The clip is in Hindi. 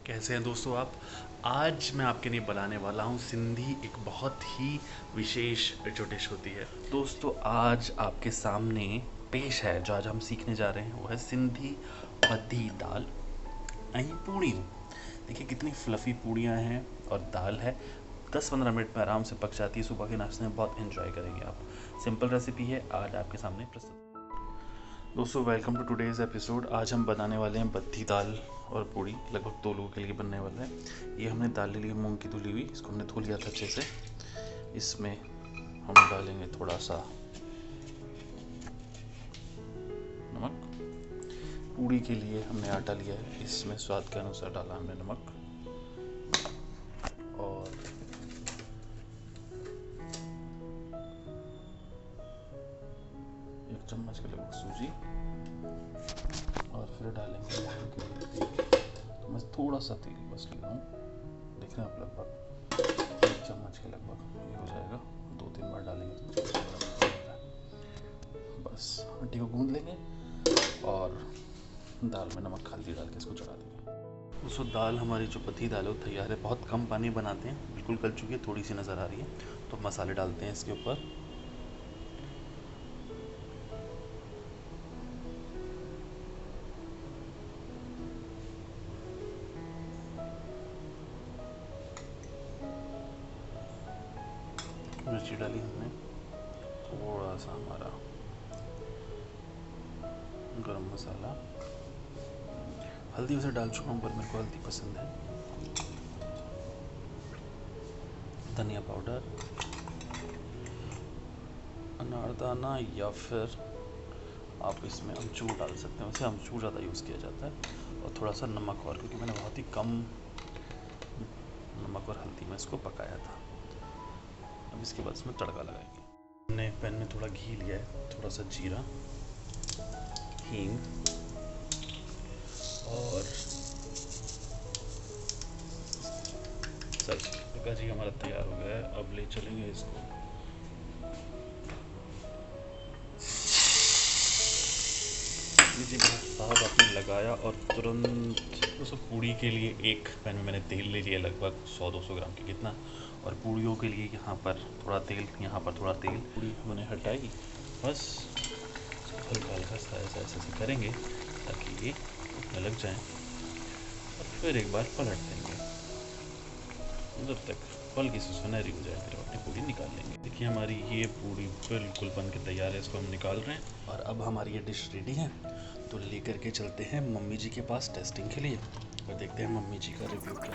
कैसे हैं दोस्तों आप। आज मैं आपके लिए बनाने वाला हूँ सिंधी एक बहुत ही विशेष जो डिश होती है। दोस्तों आज आपके सामने पेश है जो आज हम सीखने जा रहे हैं वो है सिंधी बद्धी दाल ऐं पूड़ियों। देखिए कितनी फ्लफ़ी पूड़ियाँ हैं और दाल है। 10-15 मिनट में आराम से पक जाती है। सुबह के नाश्ते में बहुत एंजॉय करेंगे आप। सिंपल रेसिपी है आज आपके सामने प्रस्तुत। दोस्तों वेलकम टू टुडेज़ एपिसोड। आज हम बनाने वाले हैं बद्धी दाल और पूड़ी। लगभग 2 लोगों के लिए बनने वाला है। ये हमने दाल ले ली मूंग की धुली हुई, इसको हमने धो लिया था अच्छे से। इसमें हम डालेंगे थोड़ा सा नमक। पूड़ी के लिए हमने आटा लिया है, इसमें स्वाद के अनुसार डाला हमने नमक और एक चम्मच के लगभग सूजी और फिर डालेंगे मूंग की धुली तेल। तो मैं थोड़ा सा तेल बस लिया हूँ, देख रहे हैं आप, लगभग 1 चम्मच के लगभग ये हो जाएगा। 2-3 बार डालेंगे तो बस आटे को गूंद लेंगे और दाल में नमक हल्दी डाल के इसको चढ़ा देंगे। दोस्तों दाल हमारी जो बद्धी दाल है वो तैयार है। बहुत कम पानी बनाते हैं, बिल्कुल गल चुकी है, थोड़ी सी नज़र आ रही है। तो मसाले डालते हैं इसके ऊपर। मिर्ची डाली हमने, थोड़ा सा हमारा गरम मसाला, हल्दी वैसे डाल चुका हूँ पर मेरे को हल्दी पसंद है। धनिया पाउडर, अनारदाना या फिर आप इसमें अमचूर डाल सकते हैं। वैसे अमचूर ज़्यादा यूज़ किया जाता है। और थोड़ा सा नमक, और क्योंकि मैंने बहुत ही कम नमक और हल्दी में इसको पकाया था। अब इसके बाद इसमें तड़का लगाएंगे। हमने पैन में थोड़ा घी लिया है, थोड़ा सा जीरा, हींग और सरसों। तड़का जी हमारा तैयार हो गया है। अब ले चलेंगे इसको। जी साहब आपने लगाया और तुरंत उस पूड़ी के लिए एक पैन में मैंने तेल ले लिया, लगभग 100-200 ग्राम की कितना। और पूड़ियों के लिए यहाँ पर थोड़ा तेल, यहाँ पर थोड़ा तेल। पूड़ी हमने हटाई, बस हल्का हल्का सा ऐसा ऐसे करेंगे ताकि ये उसमें लग जाए और फिर एक बार पलट देंगे जब तक हल्की सी सुनहरी हो जाए, फिर अपनी पूड़ी निकाल लेंगे। देखिए हमारी ये पूड़ी बिल्कुल बन के तैयार है, इसको हम निकाल रहे हैं। और अब हमारी ये डिश रेडी है, तो लेकर के चलते हैं मम्मी जी के पास टेस्टिंग के लिए और देखते हैं मम्मी जी का रिव्यू क्या।